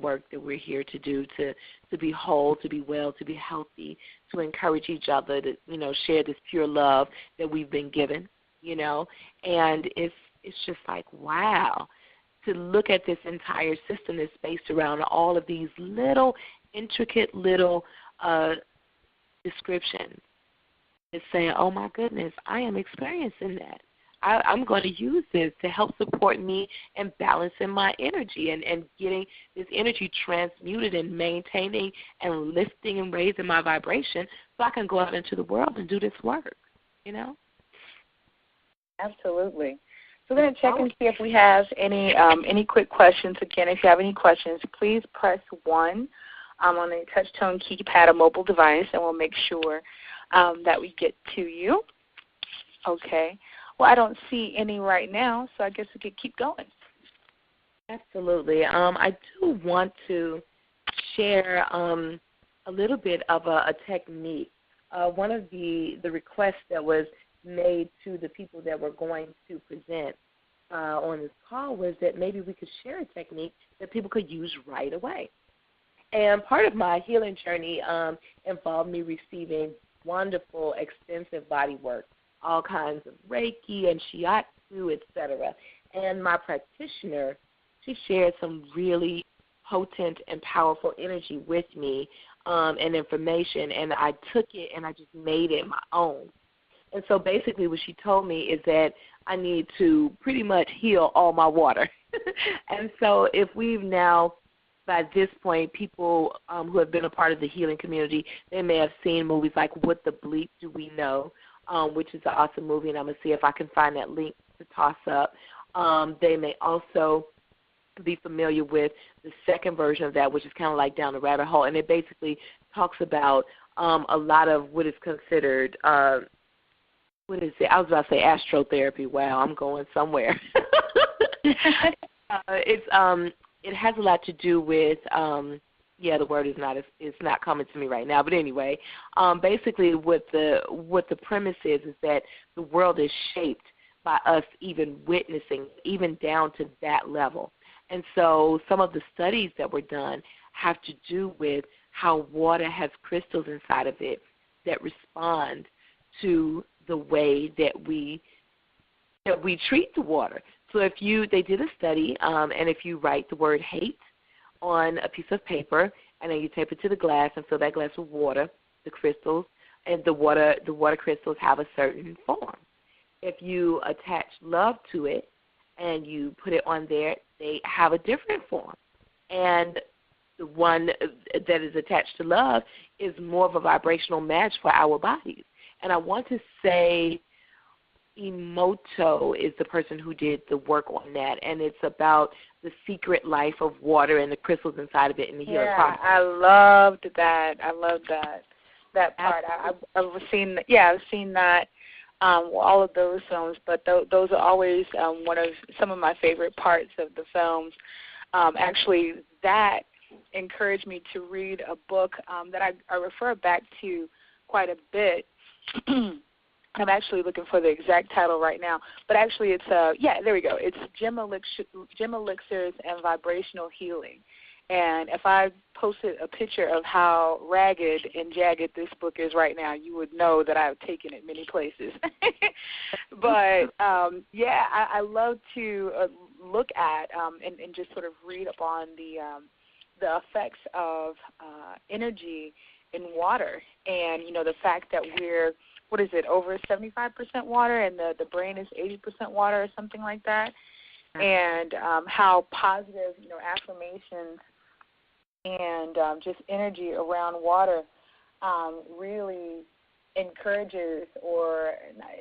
work that we're here to do, to be whole, to be well, to be healthy, to encourage each other, to, share this pure love that we've been given, And it's just like, wow, to look at this entire system that's based around all of these little, intricate little descriptions. It's saying, oh, my goodness, I am experiencing that. I'm going to use this to help support me and balancing my energy and getting this energy transmuted and maintaining and lifting and raising my vibration so I can go out into the world and do this work, Absolutely. So we're going to check and see if we have any quick questions. Again, if you have any questions, please press 1 on a touch-tone keypad, a mobile device, and we'll make sure that we get to you. Okay. Well, I don't see any right now, so I guess we could keep going. Absolutely. I do want to share a little bit of a technique. One of the requests that was made to the people that were going to present on this call was that maybe we could share a technique that people could use right away. And part of my healing journey involved me receiving wonderful, extensive body work, all kinds of Reiki and Shiatsu, etc. And my practitioner, she shared some really potent and powerful energy with me and information, and I took it and I just made it my own. And so basically what she told me is that I need to pretty much heal all my water. And so if we've now, by this point, people who have been a part of the healing community, they may have seen movies like What the Bleep Do We Know?, which is an awesome movie, and I'm going to see if I can find that link to toss up. They may also be familiar with the second version of that, which is kind of like Down the Rabbit Hole, and it basically talks about a lot of what is considered, what is it? I was about to say astrotherapy. Wow, I'm going somewhere. It has a lot to do with the word is not coming to me right now. But anyway, basically what the premise is that the world is shaped by us even witnessing, even down to that level. And so some of the studies that were done have to do with how water has crystals inside of it that respond to the way that we treat the water. So they did a study, and if you write the word hate on a piece of paper, and then you tape it to the glass and fill that glass with water, the crystals, and the water crystals have a certain form. If you attach love to it and you put it on there, they have a different form. And the one that is attached to love is more of a vibrational match for our bodies. And I want to say Emoto is the person who did the work on that, and it's about the secret life of water and the crystals inside of it in the healing process. I loved that. I love that part. I've seen that. All of those films, but those are always some of my favorite parts of the films. Actually, that encouraged me to read a book that I refer back to quite a bit. I'm actually looking for the exact title right now, but actually it's there we go. It's Gem Elixirs and Vibrational Healing. And if I posted a picture of how ragged and jagged this book is right now, you would know that I've taken it many places. But I love to look at and just sort of read upon the effects of energy in water, and the fact that we're over 75% water, and the brain is 80% water or something like that, and how positive, affirmations and just energy around water really encourages or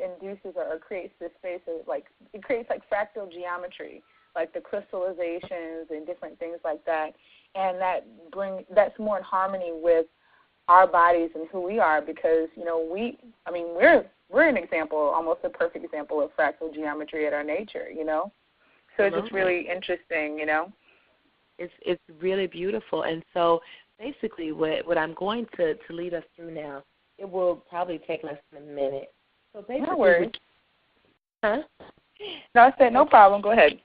induces or creates this space of it creates fractal geometry, like the crystallizations and different things like that, and that's more in harmony with our bodies and who we are, because we're an example, almost a perfect example of fractal geometry at our nature, So it's just really interesting, It's really beautiful. And so basically what I'm going to lead us through now, it will probably take less than a minute. So basically, no worries. No, I said no problem. Go ahead.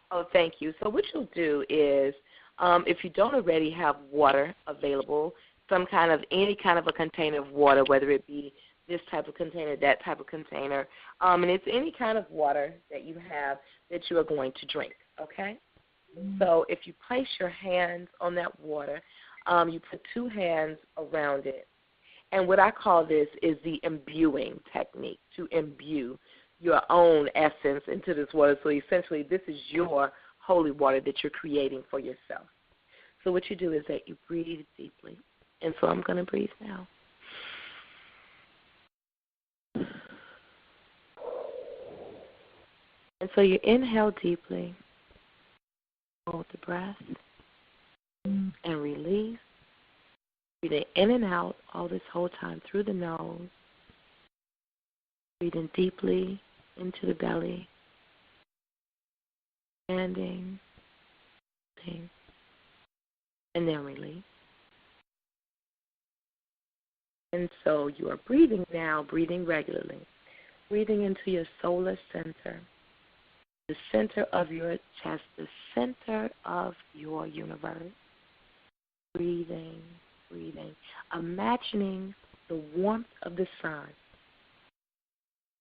Oh, thank you. So what you'll do is If you don't already have water available, any kind of a container of water, whether it be this type of container, that type of container, and it's any kind of water that you have that you are going to drink, okay? So if you place your hands on that water, you put 2 hands around it. And what I call this is the imbuing technique, to imbue your own essence into this water. So essentially, this is your holy water that you're creating for yourself. So what you do is that you breathe deeply. And so I'm going to breathe now. And so you inhale deeply, hold the breath, and release. Breathing in and out all this whole time through the nose. Breathing deeply into the belly. Standing, and then release. And so you are breathing now, breathing regularly. Breathing into your solar center, the center of your chest, the center of your universe. Breathing. Imagining the warmth of the sun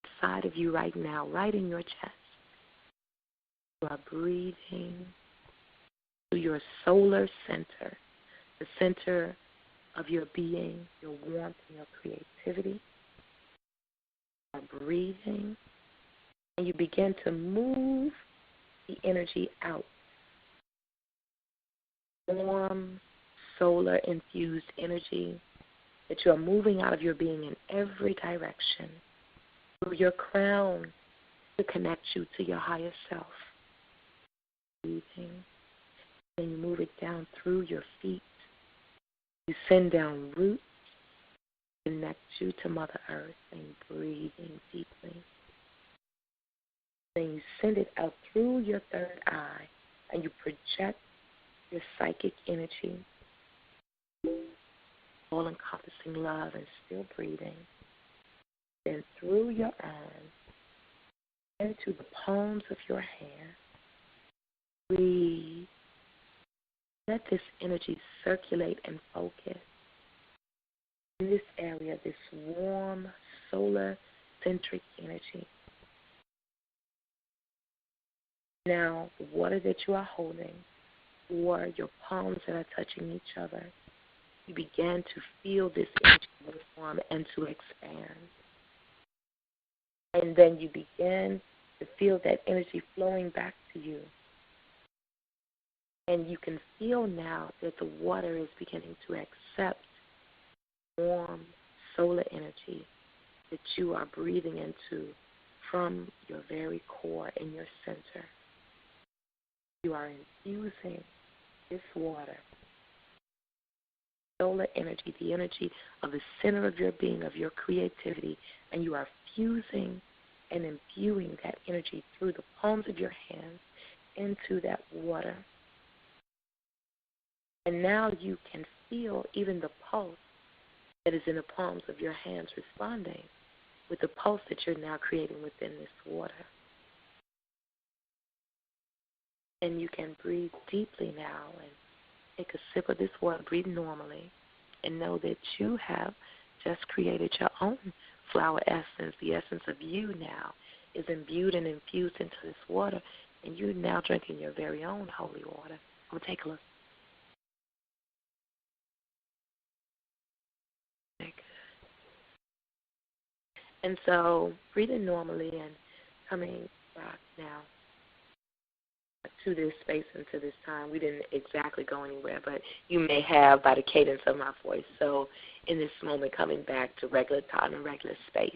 inside of you right now, right in your chest. You are breathing to your solar center, the center of your being, your warmth and your creativity. You are breathing, and you begin to move the energy out. Warm, solar-infused energy that you are moving out of your being in every direction, through your crown to connect you to your higher self. Breathing. Then you move it down through your feet. You send down roots, connect you to Mother Earth, and breathing deeply. Then you send it out through your third eye, and you project your psychic energy, all-encompassing love, and still breathing. Then through your arms, into the palms of your hand, breathe. Let this energy circulate and focus in this area, this warm, solar-centric energy. Now, the water that you are holding, or your palms that are touching each other, you begin to feel this energy form and to expand. And then you begin to feel that energy flowing back to you. And you can feel now that the water is beginning to accept warm solar energy that you are breathing into from your very core in your center. You are infusing this water, solar energy, the energy of the center of your being, of your creativity, and you are fusing and imbuing that energy through the palms of your hands into that water. And now you can feel even the pulse that is in the palms of your hands responding with the pulse that you're now creating within this water. And you can breathe deeply now and take a sip of this water, breathe normally, and know that you have just created your own flower essence. The essence of you now is imbued and infused into this water, and you're now drinking your very own holy water. We'll take a look. And so breathing normally and coming back now to this space and to this time. We didn't exactly go anywhere, but you may have by the cadence of my voice. So in this moment, coming back to regular time and regular space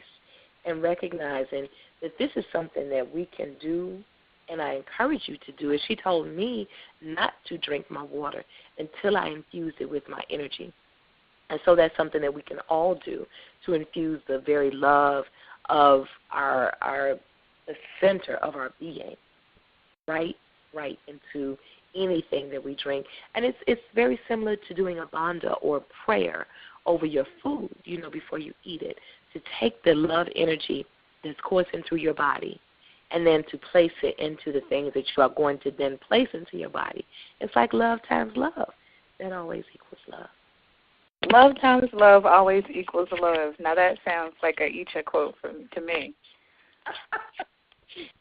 and recognizing that this is something that we can do, and I encourage you to do it. She told me not to drink my water until I infused it with my energy. And so that's something that we can all do to infuse the very love of the center of our being, right into anything that we drink. And it's very similar to doing a bandha or prayer over your food, before you eat it, to take the love energy that's coursing through your body and then to place it into the things that you are going to then place into your body. It's like love times love. That always equals love. Love times love always equals love. Now that sounds like a Iccha quote to me.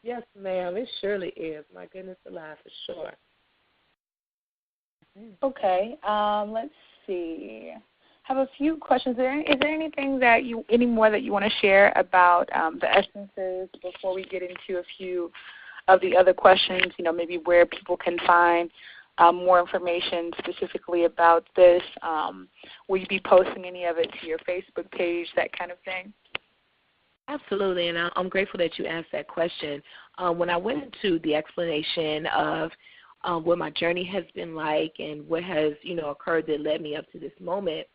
Yes, ma'am, it surely is. My goodness alive, for sure. Okay, let's see. I have a few questions. Is there anything any more that you want to share about the essences before we get into a few of the other questions? Maybe where people can find more information specifically about this. Will you be posting any of it to your Facebook page, that kind of thing? Absolutely, and I'm grateful that you asked that question. When I went into the explanation of what my journey has been like and what has, occurred that led me up to this moment,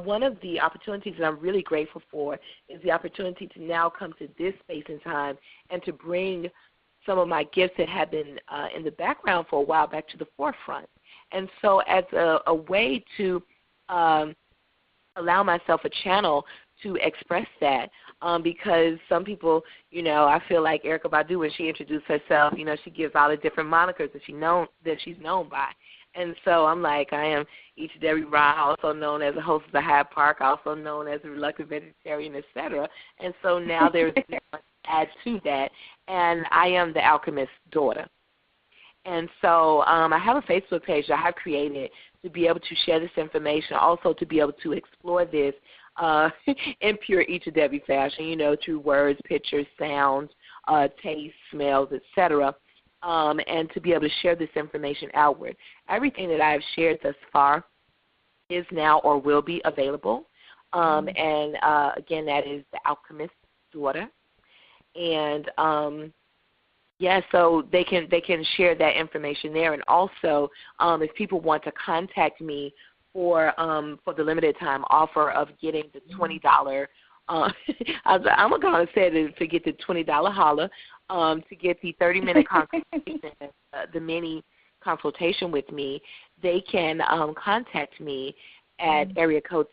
one of the opportunities that I'm really grateful for is the opportunity to now come to this space and time and to bring some of my gifts that have been in the background for a while back to the forefront. And so as a way to allow myself a channel to express that, because some people, I feel like Erykah Badu, when she introduced herself, she gives all the different monikers that she's known by. And so I'm like, I am Iccha Devi Ra, also known as a host of the Hyde Park, also known as a reluctant vegetarian, etc. And so now there's add to that, and I am the alchemist's daughter. And so I have a Facebook page that I have created to be able to share this information, also to be able to explore this in pure Iccha Devi fashion, through words, pictures, sounds, taste, smells, etc., and to be able to share this information outward. Everything that I have shared thus far is now or will be available. And again, that is the alchemist's daughter. And so they can share that information there. And also, if people want to contact me for the limited time offer of getting the $20, I'm going to say to get the $20 holla, to get the 30-minute consultation, the mini consultation with me, they can contact me at area code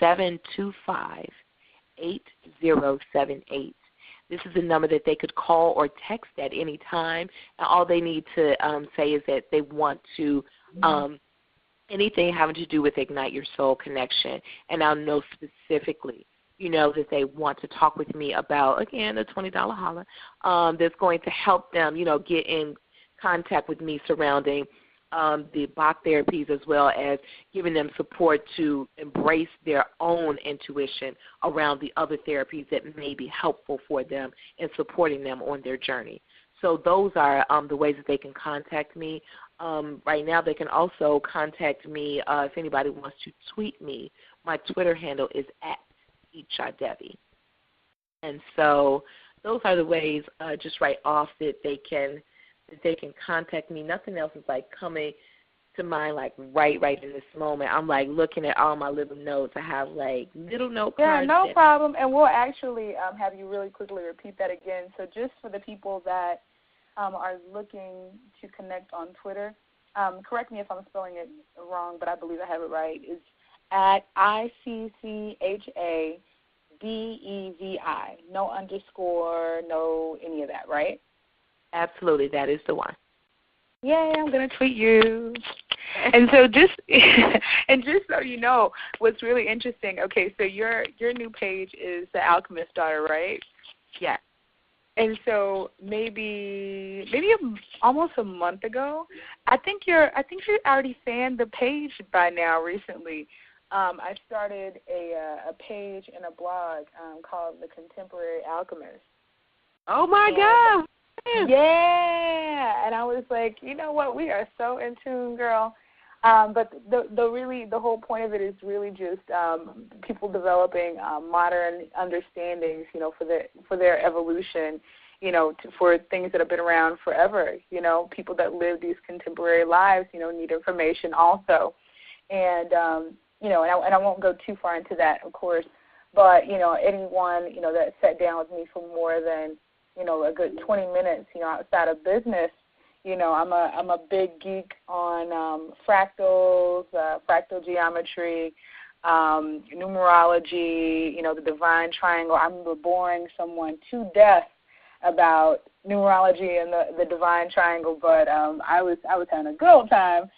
312-725-8078. This is a number that they could call or text at any time, and all they need to say is that they want to anything having to do with Ignite Your Soul Connection, and I'll know specifically, that they want to talk with me about, again, the $20 holla that's going to help them, get in contact with me surrounding the Bach therapies, as well as giving them support to embrace their own intuition around the other therapies that may be helpful for them and supporting them on their journey. So those are the ways that they can contact me. Right now they can also contact me if anybody wants to tweet me. My Twitter handle is @Iccha Devi. And so those are the ways just right off that they can contact me. Nothing else is like coming to mind like right in this moment. I'm like looking at all my little notes. I have like little note cards. Yeah, no problem. And we'll actually have you really quickly repeat that again. So just for the people that are looking to connect on Twitter, correct me if I'm spelling it wrong, but I believe I have it right. It's at ICCHADEVI. No underscore, no any of that, right? Absolutely, that is the one. Yay, I'm going to tweet you. And so just so you know, what's really interesting, okay, so your new page is The Alchemist's Daughter, right? Yeah. And so maybe almost a month ago, I think you already fanned the page by now recently. I started a page and a blog called The Contemporary Alchemist. Oh my God. Yeah, and I was like, you know what, we are so in tune, girl. But the whole point of it is really just people developing modern understandings, for their evolution, for things that have been around forever. People that live these contemporary lives, need information also, and and I won't go too far into that, of course, but anyone that sat down with me for more than a good 20 minutes, outside of business, I'm a big geek on fractals, fractal geometry, numerology, the divine triangle. I remember boring someone to death about numerology and the divine triangle, but I was having a good old time